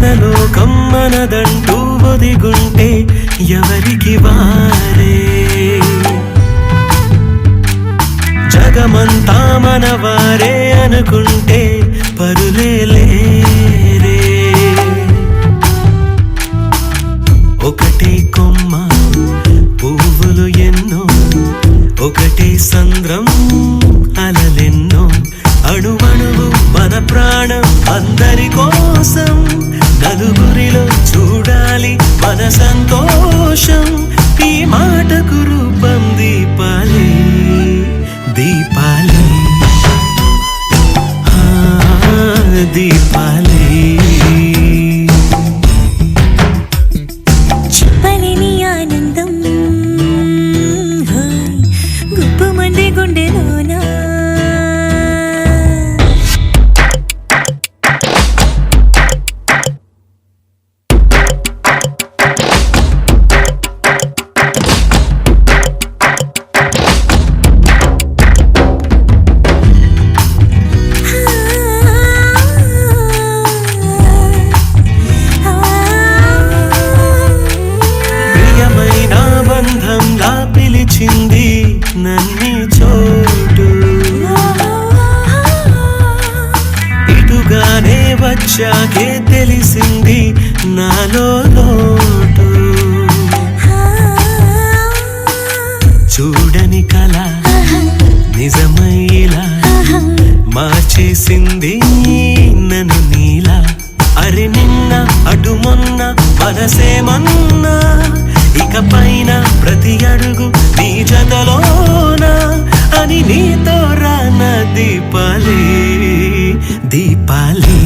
లోకం మనదంటూ ఒదిగుంటే ఎవరికి వారే జగమంతా మనవారే అనుకుంటే పరులే లేరే ఒకటే కొమ్మ పువ్వులు ఎన్నో ఒకటే సంద్రం అలలెన్నో అణువణువు మన ప్రాణం అందరి కోసం నలుగురిలో చూడాలి మన సంతోషం ఈ మాటకు రూపం దీపాలే దీపాలే దీపాలే చెప్పలేని ఆనందం గుప్పమంది గుండెలోనా పిలిచింది నన్ని చోటు ఇటుగానే వచ్చాకే తెలిసింది నాలో లోటు చూడని కళ నిజమయ్యేలా మార్చేసింది నన్ను నీలా అరి నిన్న అటు మొన్న మనసేమన్నా ఇక పైన ప్రతి అడుగు నీ జతలోనా అని నీతో రాన దీపాలే దీపాలే